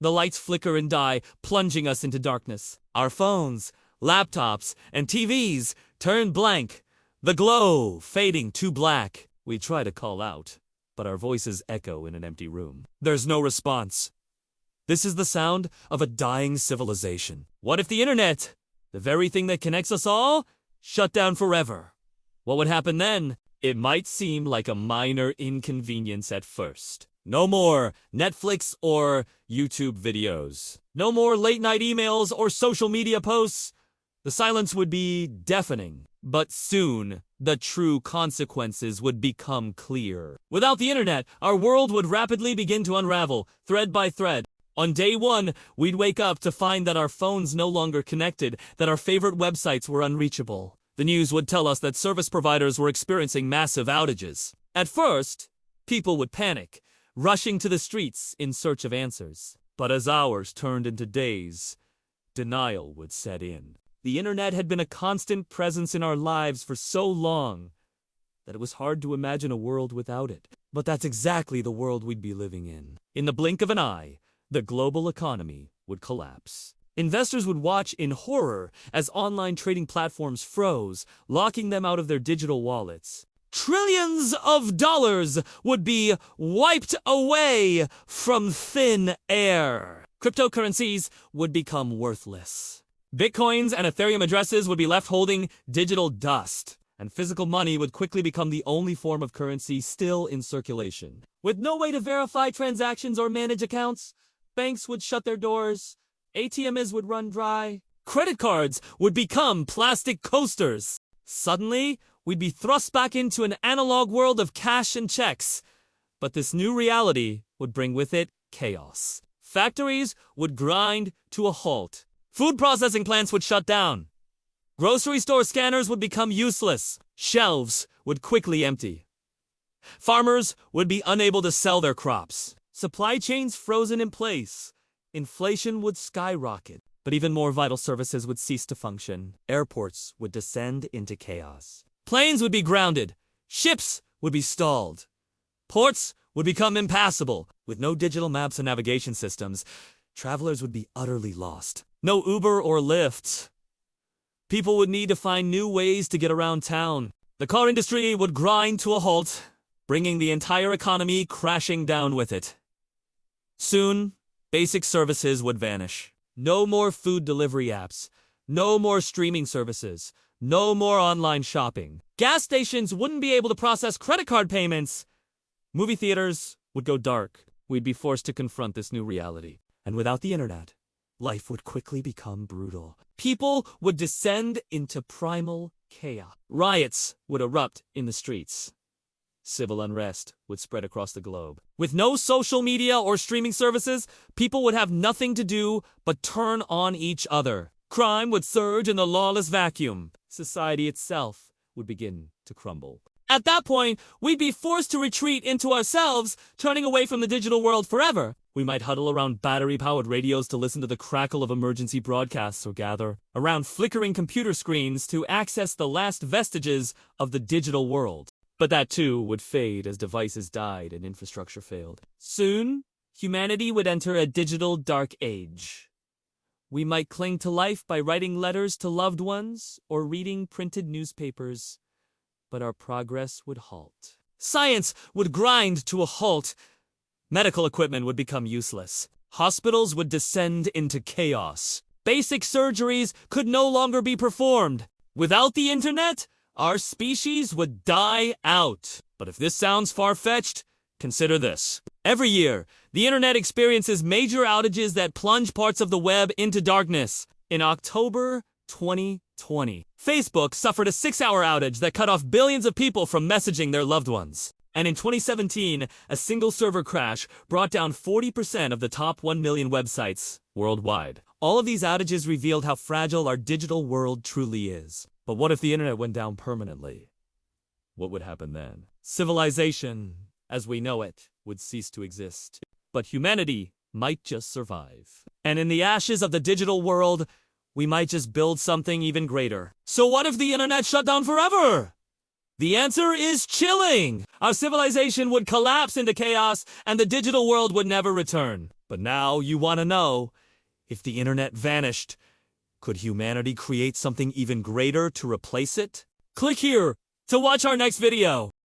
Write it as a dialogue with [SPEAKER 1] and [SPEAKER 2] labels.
[SPEAKER 1] The lights flicker and die, plunging us into darkness. Our phones, laptops, and TVs turn blank, the glow fading to black. We try to call out, but our voices echo in an empty room. There's no response. This is the sound of a dying civilization. What if the internet, the very thing that connects us all, shut down forever? What would happen then? It might seem like a minor inconvenience at first. No more Netflix or YouTube videos. No more late-night emails or social media posts. The silence would be deafening. But soon, the true consequences would become clear. Without the internet, our world would rapidly begin to unravel, thread by thread. On day one, we'd wake up to find that our phones no longer connected, that our favorite websites were unreachable. The news would tell us that service providers were experiencing massive outages. At first, people would panic, rushing to the streets in search of answers. But as hours turned into days, denial would set in. The internet had been a constant presence in our lives for so long that it was hard to imagine a world without it. But that's exactly the world we'd be living in. In the blink of an eye, the global economy would collapse. Investors would watch in horror as online trading platforms froze, locking them out of their digital wallets. Trillions of dollars would be wiped away from thin air. Cryptocurrencies would become worthless. Bitcoins and Ethereum addresses would be left holding digital dust, and physical money would quickly become the only form of currency still in circulation. With no way to verify transactions or manage accounts, banks would shut their doors, ATMs would run dry, credit cards would become plastic coasters. Suddenly, we'd be thrust back into an analog world of cash and checks. But this new reality would bring with it chaos. Factories would grind to a halt. Food processing plants would shut down. Grocery store scanners would become useless. Shelves would quickly empty. Farmers would be unable to sell their crops. Supply chains frozen in place. Inflation would skyrocket. But even more vital services would cease to function. Airports would descend into chaos. Planes would be grounded. Ships would be stalled. Ports would become impassable. With no digital maps and navigation systems, travelers would be utterly lost. No Uber or Lyft. People would need to find new ways to get around town. The car industry would grind to a halt, bringing the entire economy crashing down with it. Soon, basic services would vanish. No more food delivery apps. No more streaming services. No more online shopping. Gas stations wouldn't be able to process credit card payments. Movie theaters would go dark. We'd be forced to confront this new reality. And without the internet, life would quickly become brutal. People would descend into primal chaos. Riots would erupt in the streets. Civil unrest would spread across the globe. With no social media or streaming services, people would have nothing to do but turn on each other. Crime would surge in the lawless vacuum. Society itself would begin to crumble. At that point, we'd be forced to retreat into ourselves, turning away from the digital world forever. We might huddle around battery-powered radios to listen to the crackle of emergency broadcasts or gather around flickering computer screens to access the last vestiges of the digital world. But that too would fade as devices died and infrastructure failed. Soon, humanity would enter a digital dark age. We might cling to life by writing letters to loved ones or reading printed newspapers, but our progress would halt. Science would grind to a halt. Medical equipment would become useless. Hospitals would descend into chaos. Basic surgeries could no longer be performed. Without the internet, our species would die out. But if this sounds far-fetched, consider this. Every year, the internet experiences major outages that plunge parts of the web into darkness. In October 2020, Facebook suffered a 6-hour outage that cut off billions of people from messaging their loved ones. And in 2017, a single server crash brought down 40% of the top 1 million websites worldwide. All of these outages revealed how fragile our digital world truly is. But what if the internet went down permanently? What would happen then? Civilization, as we know it, would cease to exist. But humanity might just survive. And in the ashes of the digital world, we might just build something even greater. So what if the internet shut down forever? The answer is chilling. Our civilization would collapse into chaos and the digital world would never return. But now you want to know, if the internet vanished, could humanity create something even greater to replace it? Click here to watch our next video.